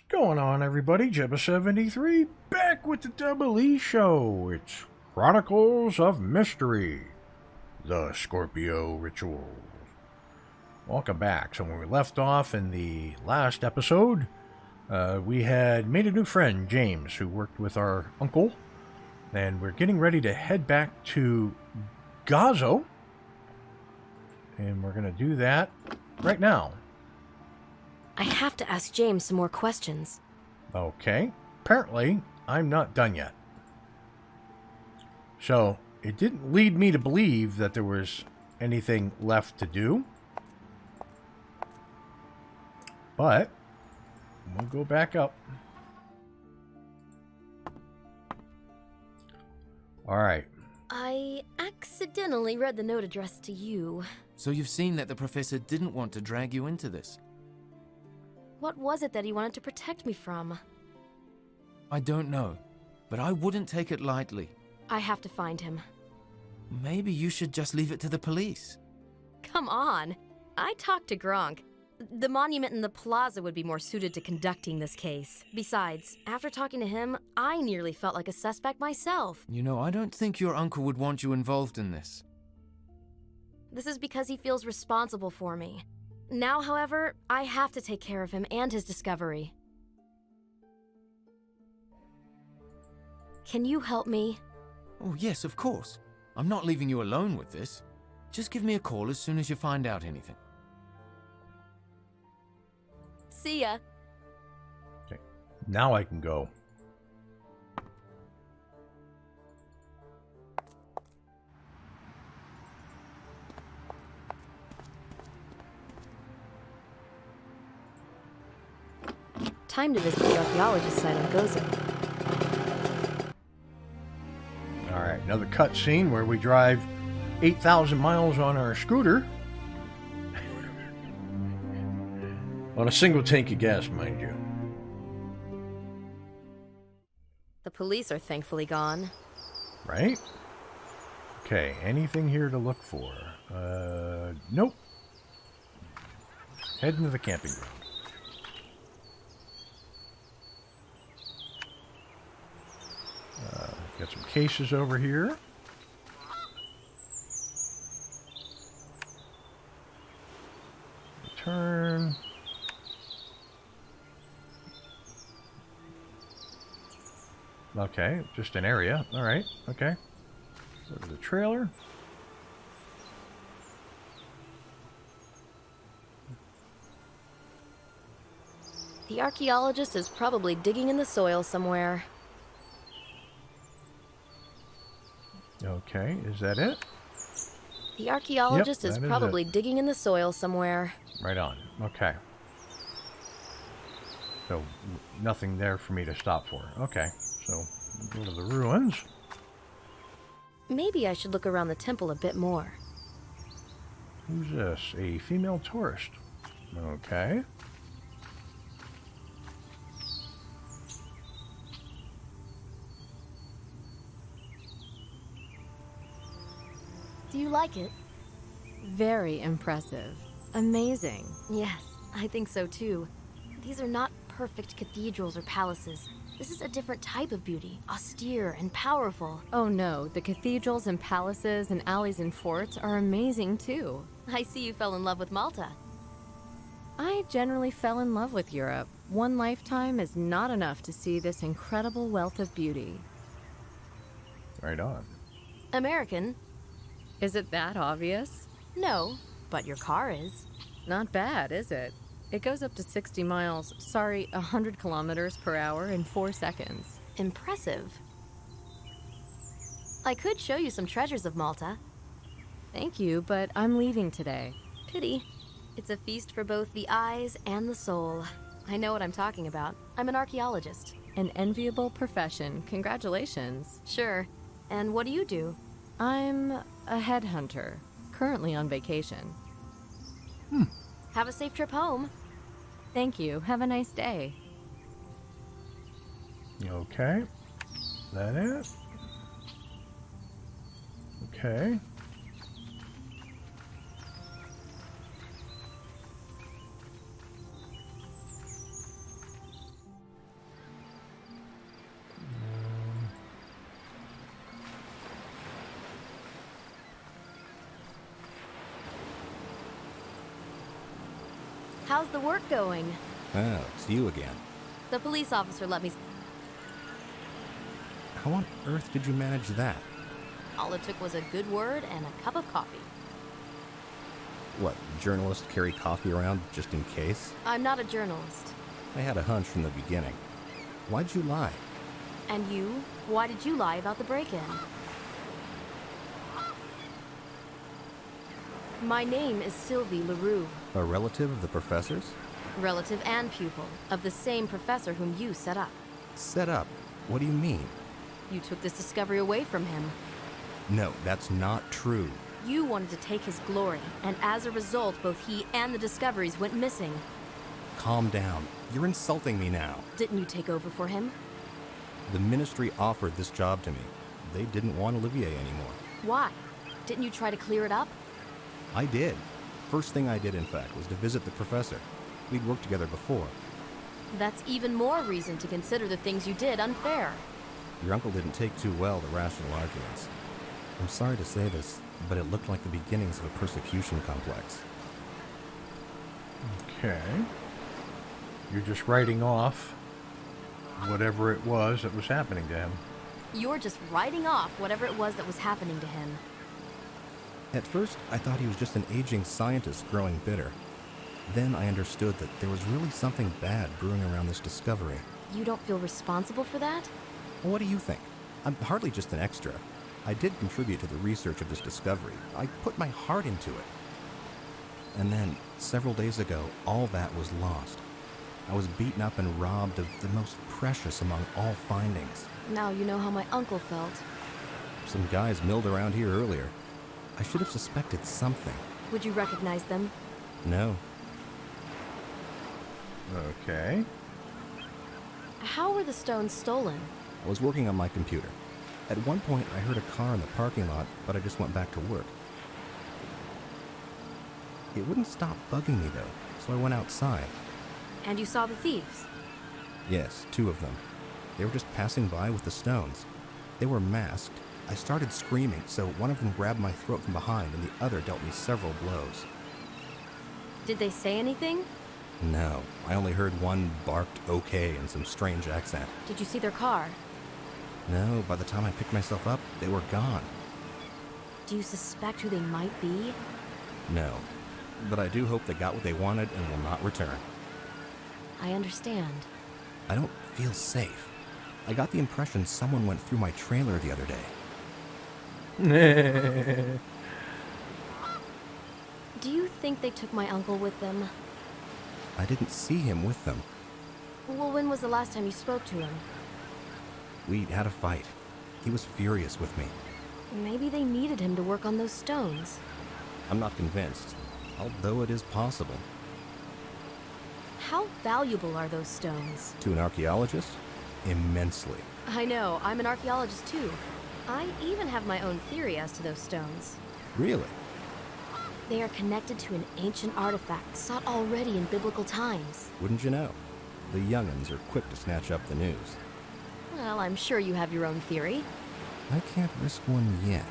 Going on, everybody? Jibba73 back with the Double E Show. It's Chronicles of Mystery, the Scorpio Ritual. Welcome back. So when we left off in the last episode, we had made a new friend, James, who worked with our uncle, and we're getting ready to head back to Gazo, and we're going to do that right now. I have to ask James some more questions. Okay. Apparently, I'm not done yet. So, it didn't lead me to believe that there was anything left to do. But, we'll go back up. Alright. I accidentally read the note addressed to you. So you've seen that the professor didn't want to drag you into this? What was it that he wanted to protect me from? I don't know, but I wouldn't take it lightly. I have to find him. Maybe you should just leave it to the police. Come on. I talked to Gronk. The monument in the plaza would be more suited to conducting this case. Besides, after talking to him, I nearly felt like a suspect myself. You know, I don't think your uncle would want you involved in this. This is because he feels responsible for me. Now, however, I have to take care of him and his discovery. Can you help me? Oh, yes, of course. I'm not leaving you alone with this. Just give me a call as soon as you find out anything. See ya. Okay. Now I can go. Time to visit the archaeologist site on Gozo. Alright, another cutscene where we drive 8,000 miles on our scooter. On a single tank of gas, mind you. The police are thankfully gone. Right? Okay, anything here to look for? Nope. Heading to the camping ground. Got some cases over here. Return. Okay, just an area. Alright, okay. Go to the trailer. The archaeologist is probably digging in the soil somewhere. Okay, is that it? The archaeologist Yep, is that is probably it. digging in the soil somewhere. Right on. Okay. So, nothing there for me to stop for. Okay, so go to the ruins. Maybe I should look around the temple a bit more. Who's this? A female tourist. Okay. Do you like it? Very impressive. Amazing. Yes, I think so too. These are not perfect cathedrals or palaces. This is a different type of beauty, austere and powerful. Oh no, the cathedrals and palaces and alleys and forts are amazing too. I see you fell in love with Malta. I generally fell in love with Europe. One lifetime is not enough to see this incredible wealth of beauty. Right on. American? Is it that obvious? No, but your car is. Not bad, is it? It goes up to 60 miles, 100 kilometers per hour in 4 seconds. Impressive. I could show you some treasures of Malta. Thank you, but I'm leaving today. Pity. It's a feast for both the eyes and the soul. I know what I'm talking about. I'm an archaeologist. An enviable profession. Congratulations. Sure. And what do you do? I'm a headhunter, currently on vacation. Have a safe trip home. Thank you. Have a nice day. Okay. That it? Okay. How's the work going? Oh, it's you again. The police officer let me... How on earth did you manage that? All it took was a good word and a cup of coffee. What, journalists carry coffee around just in case? I'm not a journalist. I had a hunch from the beginning. Why'd you lie? And you? Why did you lie about the break-in? My name is Sylvie Leroux. A relative of the professor's? Relative and pupil of the same professor whom you set up. Set up? What do you mean? You took this discovery away from him. No, that's not true. You wanted to take his glory, and as a result, both he and the discoveries went missing. Calm down. You're insulting me now. Didn't you take over for him? The ministry offered this job to me. They didn't want Olivier anymore. Why? Didn't you try to clear it up? I did. First thing I did, in fact, was to visit the professor. We'd worked together before. That's even more reason to consider the things you did unfair. Your uncle didn't take too well the rational arguments. I'm sorry to say this, but it looked like the beginnings of a persecution complex. Okay. You're just writing off whatever it was that was happening to him. You're just writing off whatever it was that was happening to him. At first, I thought he was just an aging scientist growing bitter. Then I understood that there was really something bad brewing around this discovery. You don't feel responsible for that? Well, what do you think? I'm hardly just an extra. I did contribute to the research of this discovery. I put my heart into it. And then, several days ago, all that was lost. I was beaten up and robbed of the most precious among all findings. Now you know how my uncle felt. Some guys milled around here earlier. I should have suspected something. Would you recognize them? No. Okay. How were the stones stolen? I was working on my computer. At one point, I heard a car in the parking lot, but I just went back to work. It wouldn't stop bugging me, though, so I went outside. And you saw the thieves? Yes, 2 of them. They were just passing by with the stones. They were masked. I started screaming, so one of them grabbed my throat from behind, and the other dealt me several blows. Did they say anything? No, I only heard one barked okay in some strange accent. Did you see their car? No, by the time I picked myself up, they were gone. Do you suspect who they might be? No, but I do hope they got what they wanted and will not return. I understand. I don't feel safe. I got the impression someone went through my trailer the other day. Do you think they took my uncle with them? I didn't see him with them. Well, when was the last time you spoke to him? We had a fight. He was furious with me. Maybe they needed him to work on those stones. I'm not convinced, although it is possible. How valuable are those stones? To an archaeologist? Immensely. I know, I'm an archaeologist too. I even have my own theory as to those stones. Really? They are connected to an ancient artifact sought already in biblical times. Wouldn't you know? The young'uns are quick to snatch up the news. Well, I'm sure you have your own theory. I can't risk one yet.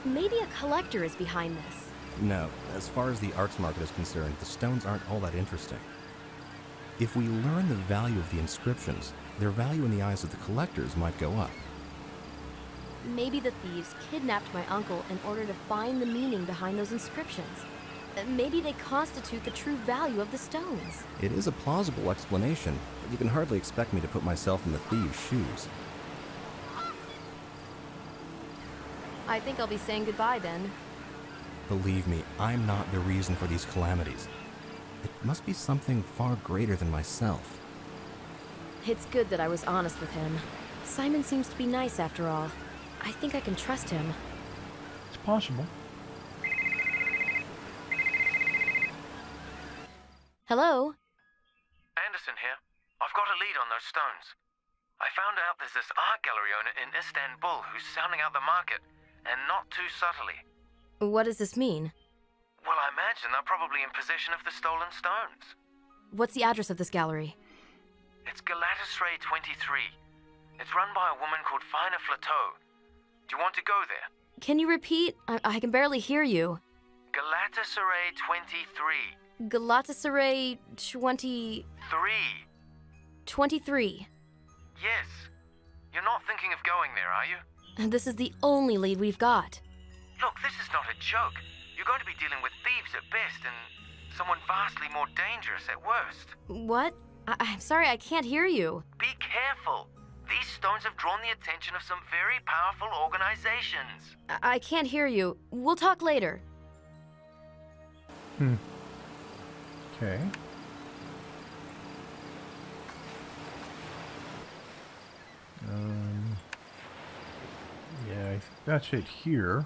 Maybe a collector is behind this. No, as far as the arts market is concerned, the stones aren't all that interesting. If we learn the value of the inscriptions, their value in the eyes of the collectors might go up. Maybe the thieves kidnapped my uncle in order to find the meaning behind those inscriptions. Maybe they constitute the true value of the stones. It is a plausible explanation, but you can hardly expect me to put myself in the thieves' shoes. I think I'll be saying goodbye then. Believe me, I'm not the reason for these calamities. It must be something far greater than myself. It's good that I was honest with him. Simon seems to be nice after all. I think I can trust him. It's possible. Hello? Anderson here. I've got a lead on those stones. I found out there's this art gallery owner in Istanbul who's sounding out the market, and not too subtly. What does this mean? Well, I imagine they're probably in possession of the stolen stones. What's the address of this gallery? It's Galatasaray 23. It's run by a woman called Fina Flateau. Do you want to go there? Can you repeat? I can barely hear you. Galatasaray 23. Galatasaray 3. 23. Yes. You're not thinking of going there, are you? And this is the only lead we've got. Look, this is not a joke. You're going to be dealing with thieves at best and someone vastly more dangerous at worst. What? I'm sorry, I can't hear you. Be careful. These stones have drawn the attention of some very powerful organizations. I can't hear you. We'll talk later. Okay. Yeah, I think that's it here.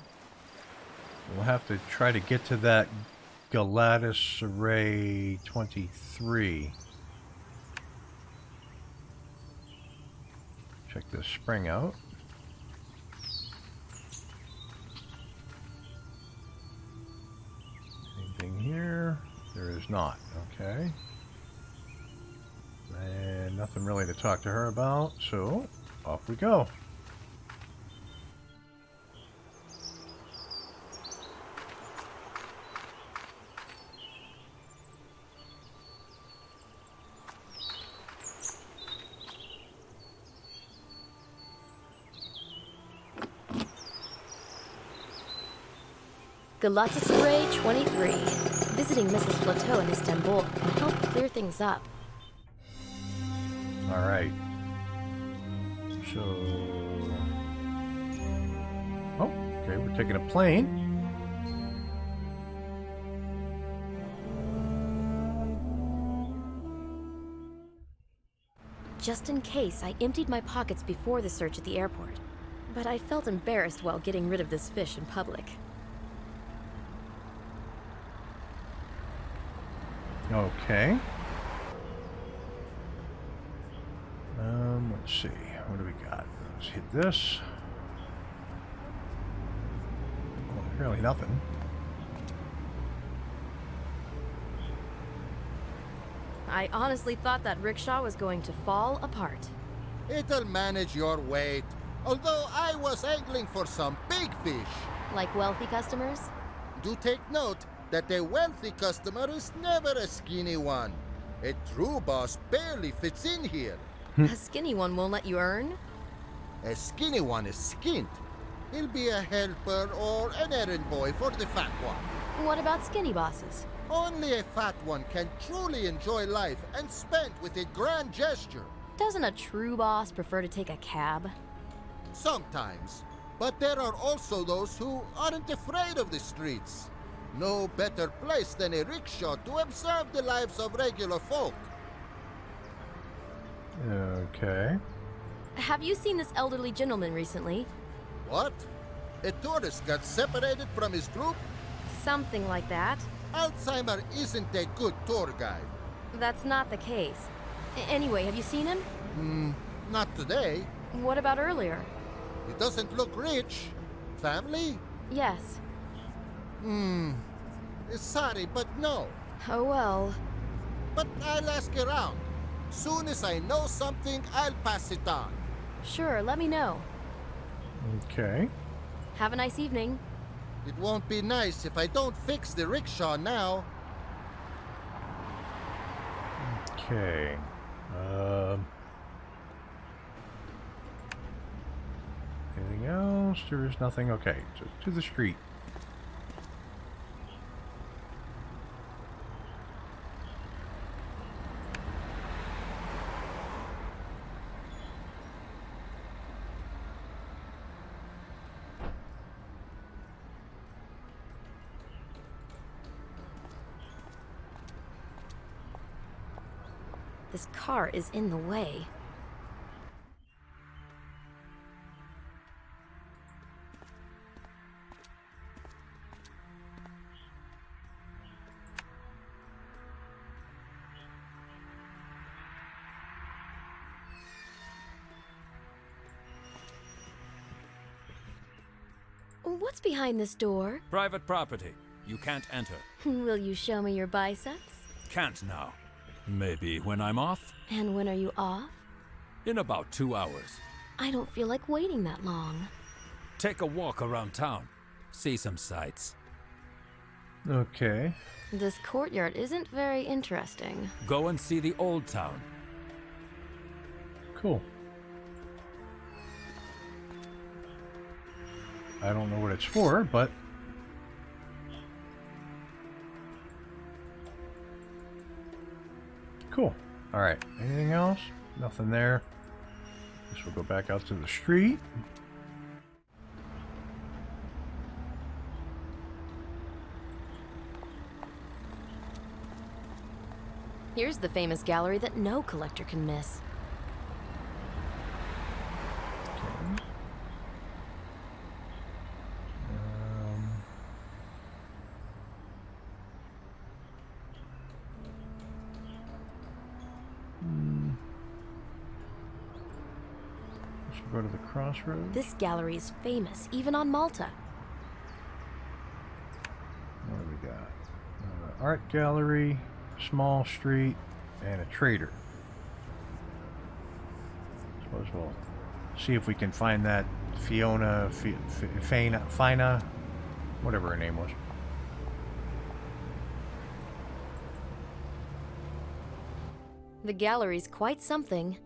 We'll have to try to get to that Galatasaray 23. Check this spring out. Anything here? There is not. Okay. And nothing really to talk to her about, so off we go. Galatasaray 23. Visiting Mrs. Plateau in Istanbul can help clear things up. All right. So, oh, okay, we're taking a plane. Just in case, I emptied my pockets before the search at the airport. But I felt embarrassed while getting rid of this fish in public. Okay. Let's see. What do we got? Let's hit this. Well, really nothing. I honestly thought that rickshaw was going to fall apart. It'll manage your weight. Although I was angling for some big fish. Like wealthy customers? Do take note that a wealthy customer is never a skinny one. A true boss barely fits in here. A skinny one won't let you earn? A skinny one is skint. He'll be a helper or an errand boy for the fat one. What about skinny bosses? Only a fat one can truly enjoy life and spend with a grand gesture. Doesn't a true boss prefer to take a cab? Sometimes. But there are also those who aren't afraid of the streets. No better place than a rickshaw to observe the lives of regular folk. Okay. Have you seen this elderly gentleman recently? What? A tourist got separated from his group? Something like that. Alzheimer isn't a good tour guide. That's not the case. Anyway, have you seen him? Not today. What about earlier? He doesn't look rich. Family? Yes. Sorry, but no. Oh well. But I'll ask around. Soon as I know something, I'll pass it on. Sure, let me know. Okay. Have a nice evening. It won't be nice if I don't fix the rickshaw now. Okay. Anything else? There is nothing. Okay, so to the street. This car is in the way. What's behind this door? Private property. You can't enter. Will you show me your biceps? Can't now. Maybe when I'm off? And when are you off? In about 2 hours. I don't feel like waiting that long. Take a walk around town. See some sights. Okay. This courtyard isn't very interesting. Go and see the old town. Cool. I don't know what it's for, but... Cool. Alright, anything else? Nothing there. Guess we'll go back out to the street. Here's the famous gallery that no collector can miss. Okay. Let's go to the crossroads. This gallery is famous, even on Malta. What do we got? Art gallery, small street, and a trader. Suppose we'll see if we can find that Fina, whatever her name was. The gallery's quite something.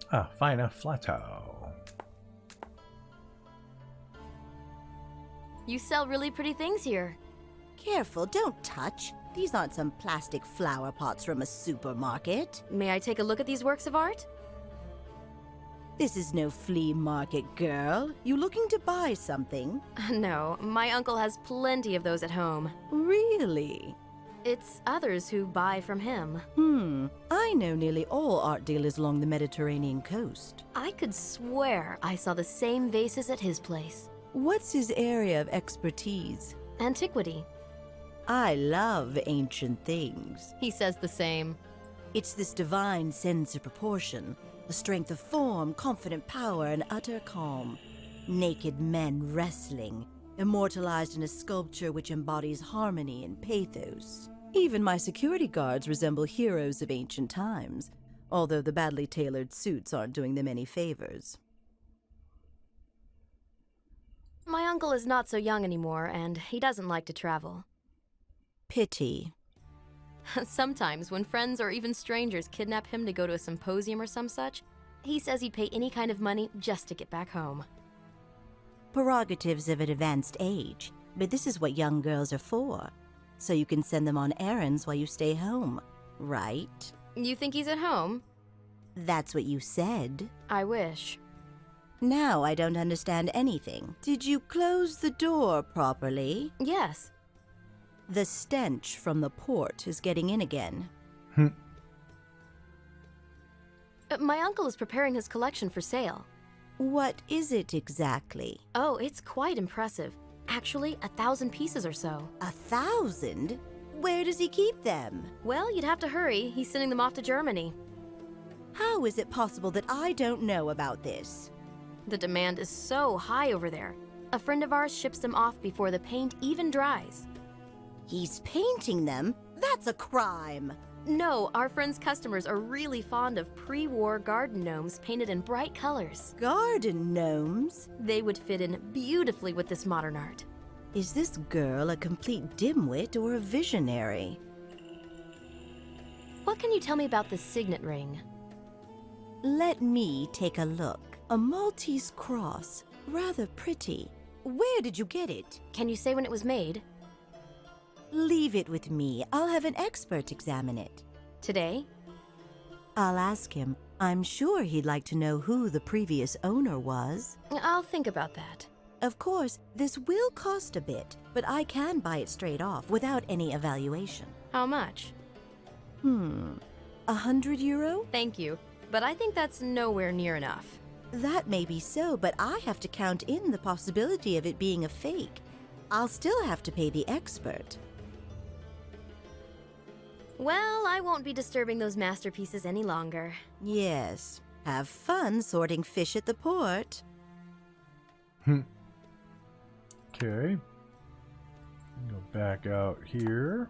Ah, Fina Flato. You sell really pretty things here. Careful, don't touch. These aren't some plastic flower pots from a supermarket. May I take a look at these works of art? This is no flea market, girl. You looking to buy something? No, my uncle has plenty of those at home. Really? It's others who buy from him. I know nearly all art dealers along the Mediterranean coast. I could swear I saw the same vases at his place. What's his area of expertise? Antiquity. I love ancient things. He says the same. It's this divine sense of proportion, a strength of form, confident power, and utter calm. Naked men wrestling, immortalized in a sculpture which embodies harmony and pathos. Even my security guards resemble heroes of ancient times, although the badly tailored suits aren't doing them any favors. My uncle is not so young anymore, and he doesn't like to travel. Pity. Sometimes, when friends or even strangers kidnap him to go to a symposium or some such, he says he'd pay any kind of money just to get back home. Prerogatives of an advanced age, but this is what young girls are for. So you can send them on errands while you stay home, right? You think he's at home? That's what you said. I wish. Now I don't understand anything. Did you close the door properly? Yes. The stench from the port is getting in again. My uncle is preparing his collection for sale. What is it exactly? Oh, it's quite impressive. Actually, 1,000 pieces or so. 1,000? Where does he keep them? Well, you'd have to hurry. He's sending them off to Germany. How is it possible that I don't know about this? The demand is so high over there. A friend of ours ships them off before the paint even dries. He's painting them? That's a crime! No, our friend's customers are really fond of pre-war garden gnomes painted in bright colors. Garden gnomes? They would fit in beautifully with this modern art. Is this girl a complete dimwit or a visionary? What can you tell me about this signet ring? Let me take a look. A Maltese cross. Rather pretty. Where did you get it? Can you say when it was made? Leave it with me. I'll have an expert examine it. Today? I'll ask him. I'm sure he'd like to know who the previous owner was. I'll think about that. Of course, this will cost a bit, but I can buy it straight off without any evaluation. How much? 100 euro? Thank you, but I think that's nowhere near enough. That may be so, but I have to count in the possibility of it being a fake. I'll still have to pay the expert. Well, I won't be disturbing those masterpieces any longer. Yes. Have fun sorting fish at the port. Okay. Go back out here.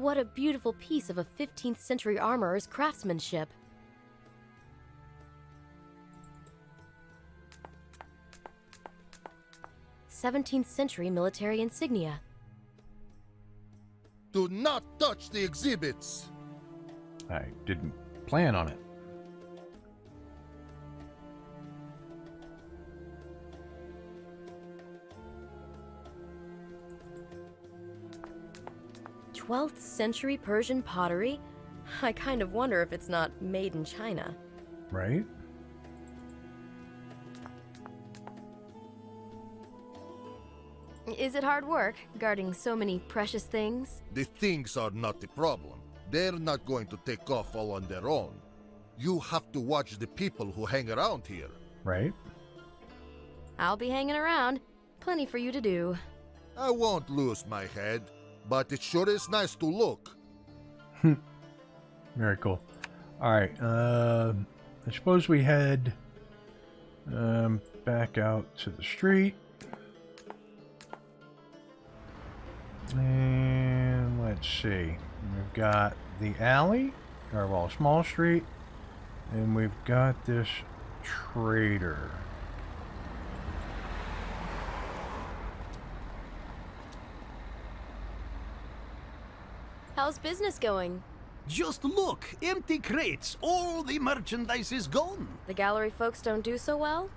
What a beautiful piece of a 15th century armorer's craftsmanship. '17th century military insignia. Do not touch the exhibits! I didn't plan on it. '12th century Persian pottery? I kind of wonder if it's not made in China. Right? Is it hard work, guarding so many precious things? The things are not the problem. They're not going to take off all on their own. You have to watch the people who hang around here. Right? I'll be hanging around. Plenty for you to do. I won't lose my head, but it sure is nice to look. Very cool. Alright, I suppose we head back out to the street. And let's see. We've got the alley, or well, small street, and we've got this trader. How's business going? Just look, empty crates, all the merchandise is gone. The gallery folks don't do so well?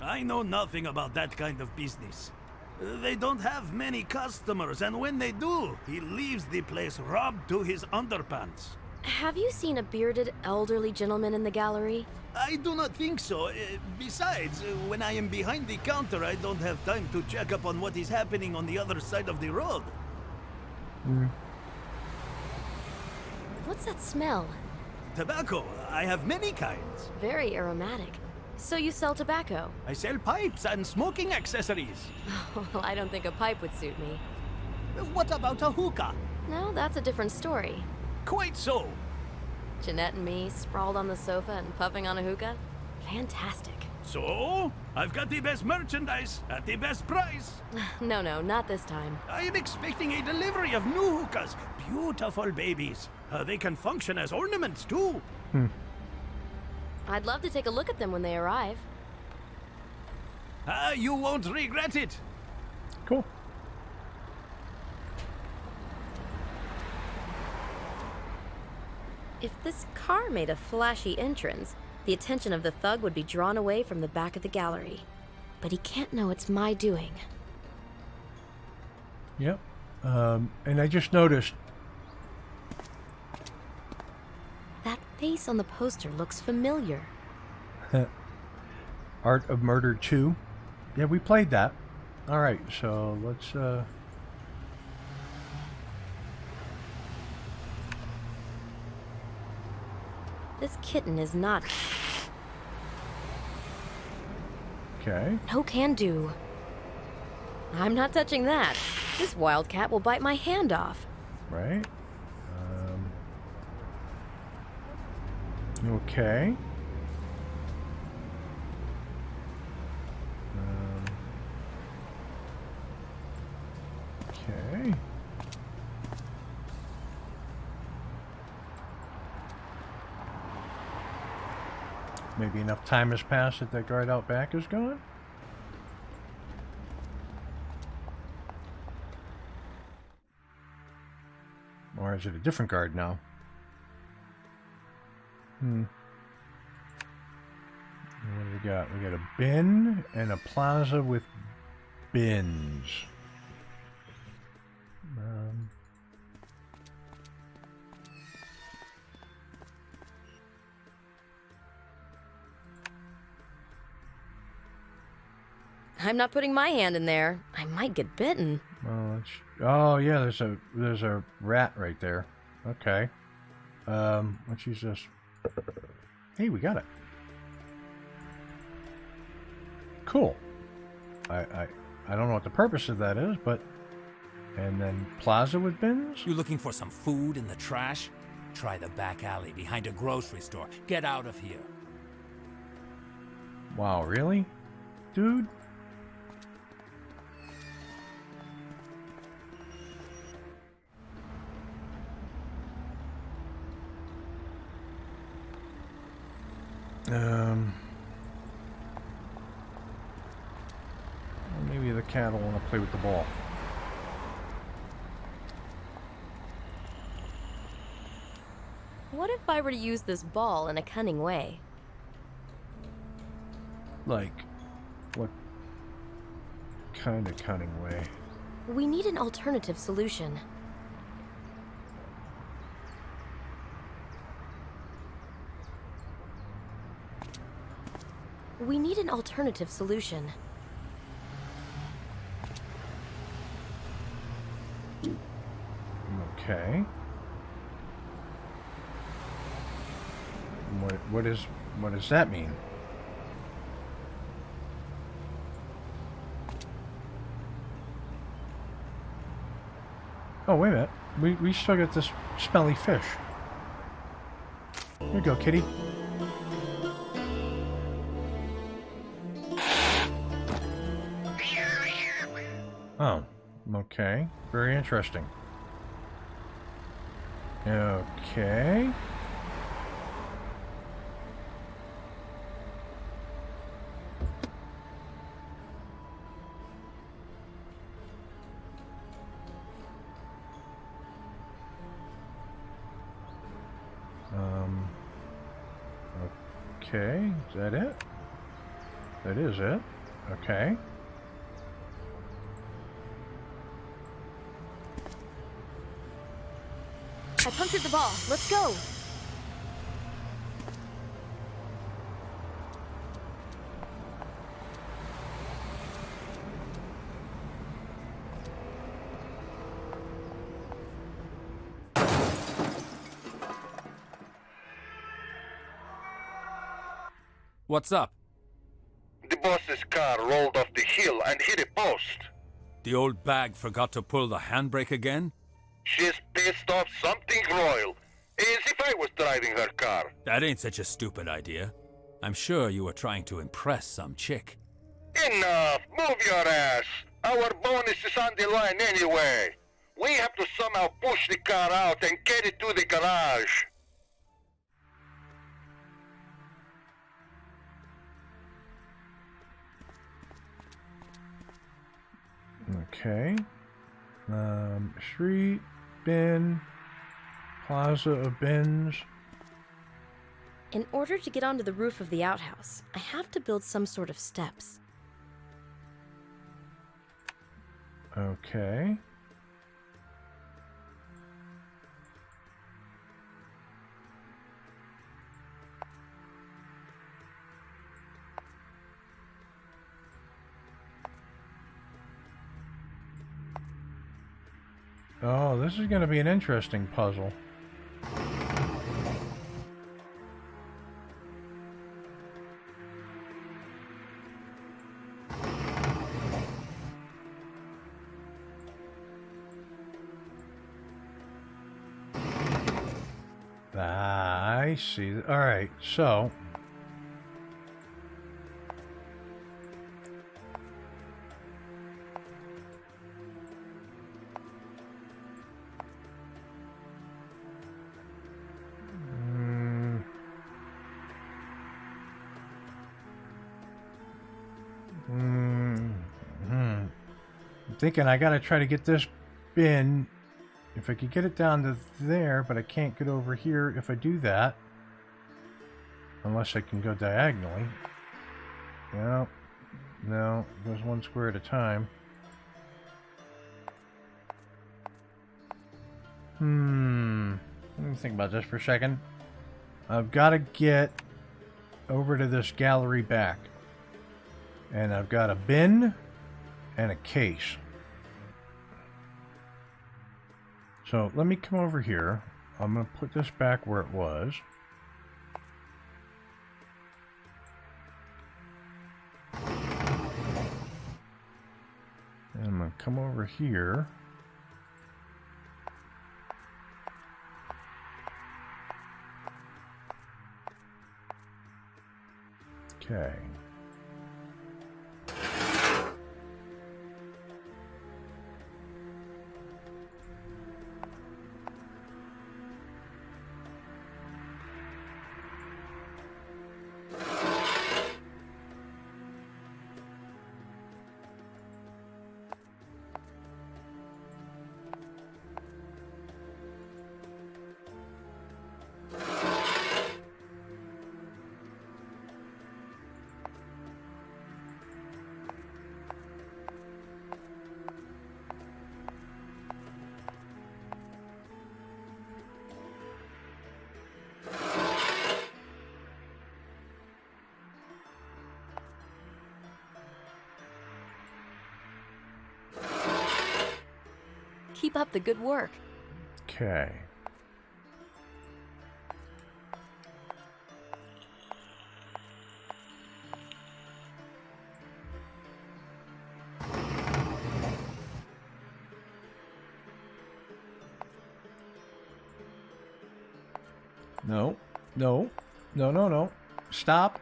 I know nothing about that kind of business. They don't have many customers, and when they do, he leaves the place robbed to his underpants. Have you seen a bearded, elderly gentleman in the gallery? I do not think so. Besides, when I am behind the counter, I don't have time to check up on what is happening on the other side of the road. What's that smell? Tobacco. I have many kinds. Very aromatic. So you sell tobacco? I sell pipes and smoking accessories. Well, I don't think a pipe would suit me. What about a hookah? No, that's a different story. Quite so. Jeanette and me, sprawled on the sofa and puffing on a hookah? Fantastic. So, I've got the best merchandise at the best price. No, not this time. I am expecting a delivery of new hookahs. Beautiful babies. They can function as ornaments, too. I'd love to take a look at them when they arrive. You won't regret it. Cool. If this car made a flashy entrance, the attention of the thug would be drawn away from the back of the gallery. But he can't know it's my doing. Yep. And I just noticed. That face on the poster looks familiar. Art of Murder 2. Yeah, we played that. Alright, so let's This kitten is not... Okay. No can do. I'm not touching that. This wildcat will bite my hand off. Right. Okay. Okay. Maybe enough time has passed that that guard out back is gone? Or is it a different guard now? What do we got? We got a bin and a plaza with bins. I'm not putting my hand in there. I might get bitten. Oh yeah, there's a rat right there. Okay. Let's use this. Hey, we got it. Cool. I don't know what the purpose of that is, but... And then plaza with bins? You looking for some food in the trash? Try the back alley behind a grocery store. Get out of here. Wow, really? Dude? Maybe the cat will want to play with the ball. What if I were to use this ball in a cunning way? Like, what kind of cunning way? We need an alternative solution. We need an alternative solution. Okay. What does that mean? Oh, wait a minute. We still got this smelly fish. Here you go, kitty. Oh, okay. Very interesting. Okay. Okay, is that it? That is it. Okay. I punctured the ball. Let's go. What's up? The boss's car rolled off the hill and hit a post. The old bag forgot to pull the handbrake again? She's pissed off something royal, as if I was driving her car. That ain't such a stupid idea. I'm sure you were trying to impress some chick. Enough! Move your ass! Our bonus is on the line anyway. We have to somehow push the car out and get it to the garage. Okay. Street, bin, plaza of bins. In order to get onto the roof of the outhouse, I have to build some sort of steps. Okay. Oh, this is going to be an interesting puzzle. I see. All right, so I'm thinking I gotta try to get this bin. If I could get it down to there, but I can't get over here if I do that. Unless I can go diagonally. No. No, it goes one square at a time. Let me think about this for a second. I've got to get over to this gallery back. And I've got a bin and a case. So let me come over here. I'm going to put this back where it was. And I'm going to come over here. Okay. Keep up the good work. Okay. No, no, no, no, no. Stop.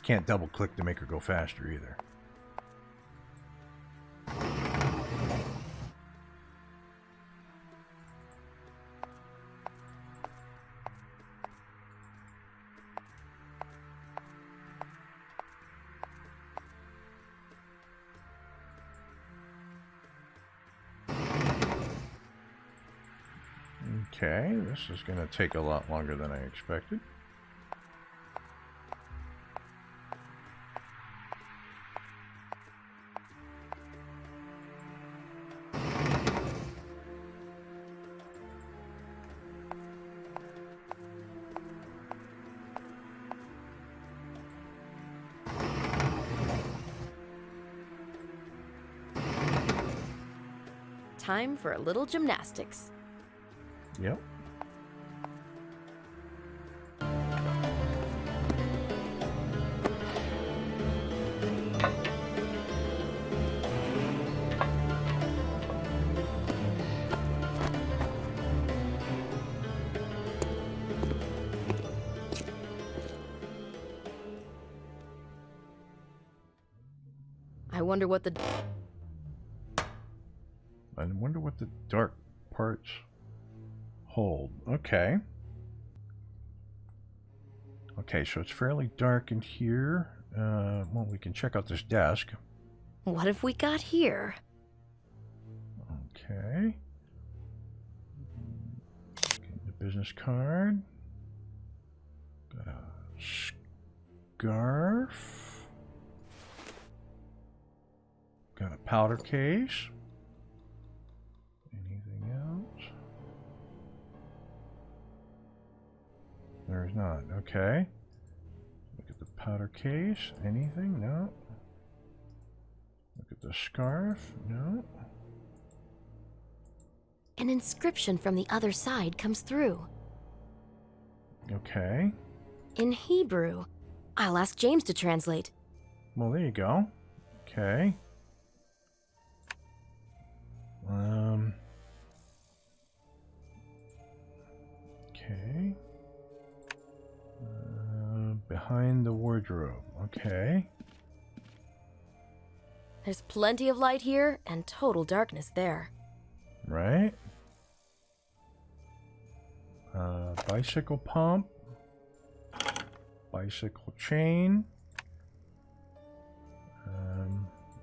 Can't double click to make her go faster either. Okay, this is going to take a lot longer than I expected. Time for a little gymnastics. Yep. I wonder what the dark parts hold. Okay. Okay, so it's fairly dark in here. Well, we can check out this desk. What have we got here? Okay. The business card. Got a scarf. Got a powder case. Anything else? There's not. Okay. Look at the powder case. Anything? No. Look at the scarf. No. An inscription from the other side comes through. Okay. In Hebrew. I'll ask James to translate. Well, there you go. Okay. Okay. Behind the wardrobe. Okay. There's plenty of light here and total darkness there. Right. Bicycle pump. Bicycle chain.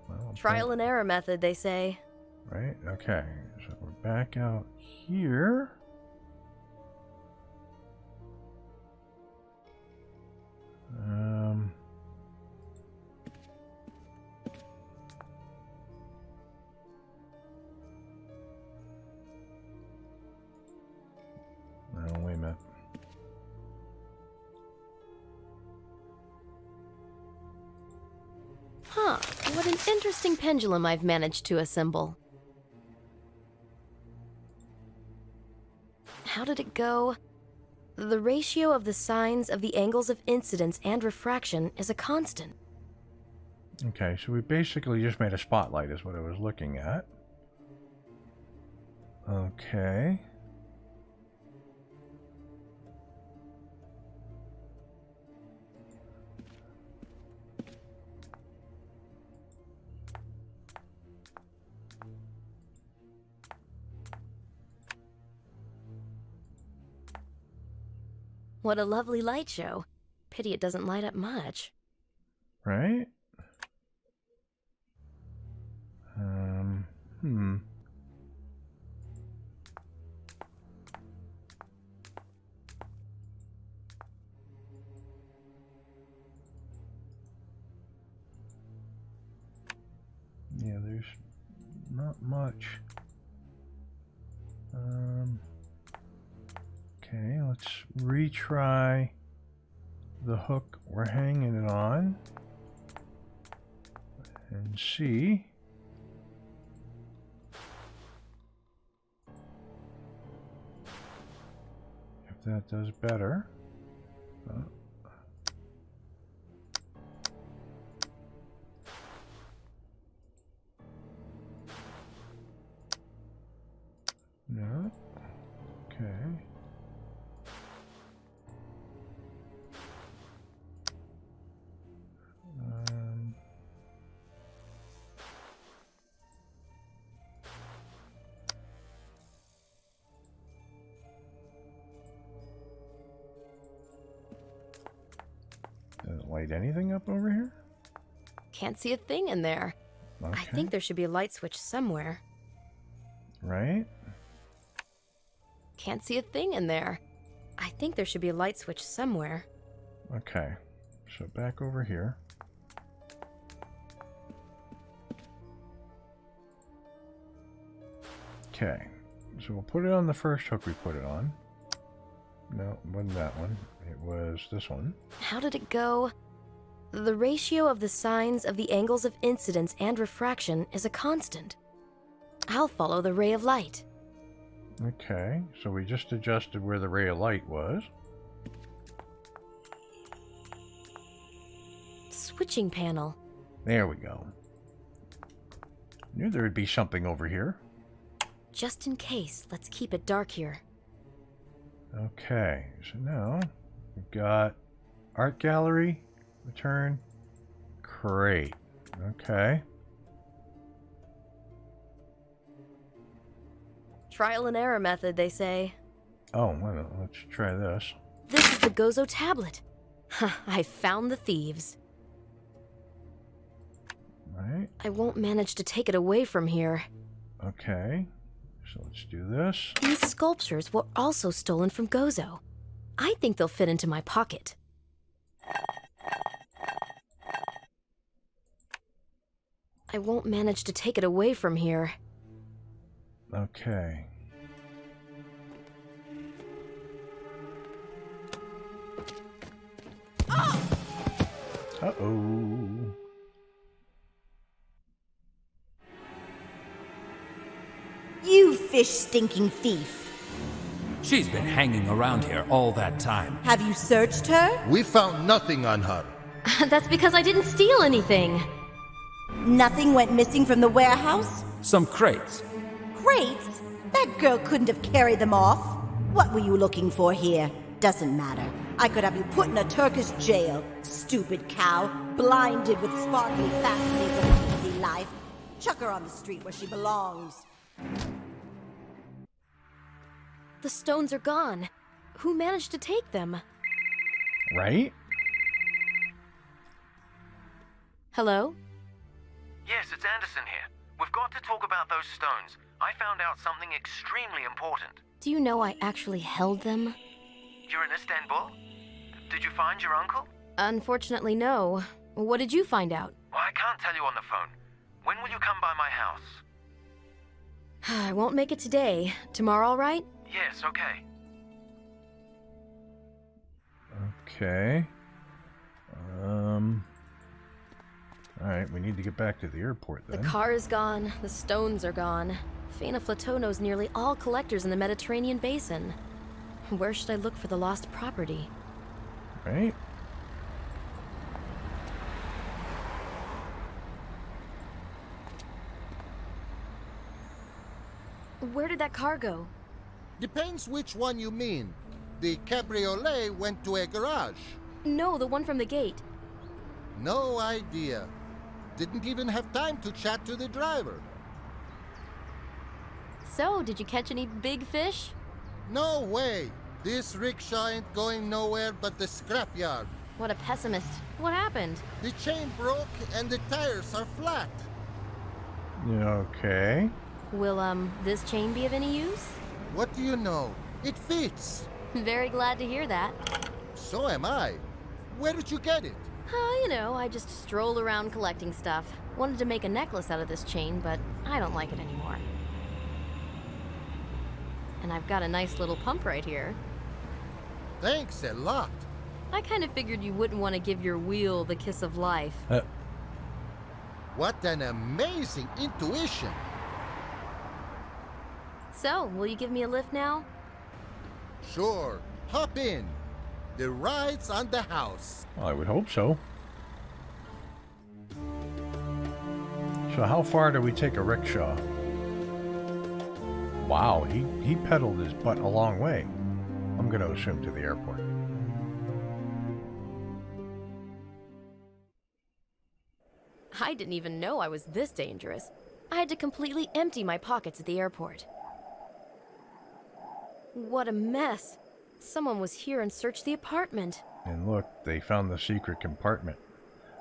Well, Trial and error method, they say. Right, okay. So we're back out here. Oh, wait a minute. Huh, what an interesting pendulum I've managed to assemble. How did it go? The ratio of the sines of the angles of incidence and refraction is a constant. Okay, so we basically just made a spotlight is what I was looking at. Okay. What a lovely light show. Pity it doesn't light up much. Right? not much. Okay, let's retry the hook we're hanging it on and see if that does better. No. Okay. Does it light anything up over here? Can't see a thing in there. Okay. I think there should be a light switch somewhere. Right? Can't see a thing in there. I think there should be a light switch somewhere. Okay. So back over here. Okay. So we'll put it on the first hook we put it on. No, it wasn't that one. It was this one. How did it go? The ratio of the sines of the angles of incidence and refraction is a constant. I'll follow the ray of light. Okay, so we just adjusted where the ray of light was. Switching panel. There we go. Knew there would be something over here. Just in case, let's keep it dark here. Okay, so now we've got art gallery, return, crate. Okay. Trial and error method, they say. Oh, well, let's try this. This is the Gozo tablet. I found the thieves. Right. I won't manage to take it away from here. Okay. So let's do this. These sculptures were also stolen from Gozo. I think they'll fit into my pocket. I won't manage to take it away from here. Okay. Uh-oh. You fish-stinking thief. She's been hanging around here all that time. Have you searched her? We found nothing on her. That's because I didn't steal anything. Nothing went missing from the warehouse? Some crates. Crates? That girl couldn't have carried them off. What were you looking for here? Doesn't matter. I could have you put in a Turkish jail. Stupid cow, blinded with sparkly fantasies of an easy life. Chuck her on the street where she belongs. The stones are gone. Who managed to take them? Right? Hello? Yes, it's Anderson here. We've got to talk about those stones. I found out something extremely important. Do you know I actually held them? You're in Istanbul? Did you find your uncle? Unfortunately, no. What did you find out? Well, I can't tell you on the phone. When will you come by my house? I won't make it today. Tomorrow, all right? Yes, okay. Okay. Alright, we need to get back to the airport then. The car is gone. The stones are gone. Faina Flateau knows nearly all collectors in the Mediterranean basin. Where should I look for the lost property? Right? Where did that car go? Depends which one you mean. The cabriolet went to a garage. No, the one from the gate. No idea. Didn't even have time to chat to the driver. So, did you catch any big fish? No way. This rickshaw ain't going nowhere but the scrapyard. What a pessimist. What happened? The chain broke and the tires are flat. Okay. Will, this chain be of any use? What do you know? It fits. Very glad to hear that. So am I. Where did you get it? You know, I just stroll around collecting stuff. Wanted to make a necklace out of this chain, but I don't like it anymore. And I've got a nice little pump right here. Thanks a lot. I kind of figured you wouldn't want to give your wheel the kiss of life. What an amazing intuition. So, will you give me a lift now? Sure, hop in. The ride's on the house. I would hope so. So how far do we take a rickshaw? Wow, he pedaled his butt a long way. I'm going to assume to the airport. I didn't even know I was this dangerous. I had to completely empty my pockets at the airport. What a mess. Someone was here and searched the apartment. And look, they found the secret compartment.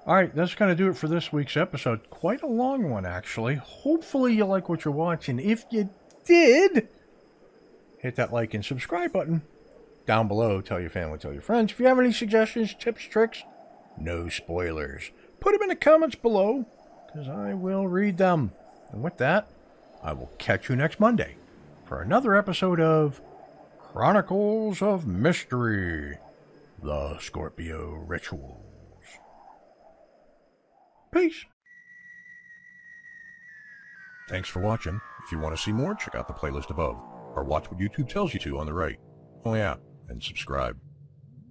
Alright, that's going to do it for this week's episode. Quite a long one, actually. Hopefully you like what you're watching. If you did, hit that like and subscribe button. Down below, tell your family, tell your friends. If you have any suggestions, tips, tricks, no spoilers, put them in the comments below, because I will read them. And with that, I will catch you next Monday for another episode of Chronicles of Mystery, the Scorpio Rituals. Peace. Thanks for watching. If you want to see more, check out the playlist above, or watch what YouTube tells you to on the right. Oh yeah, and subscribe.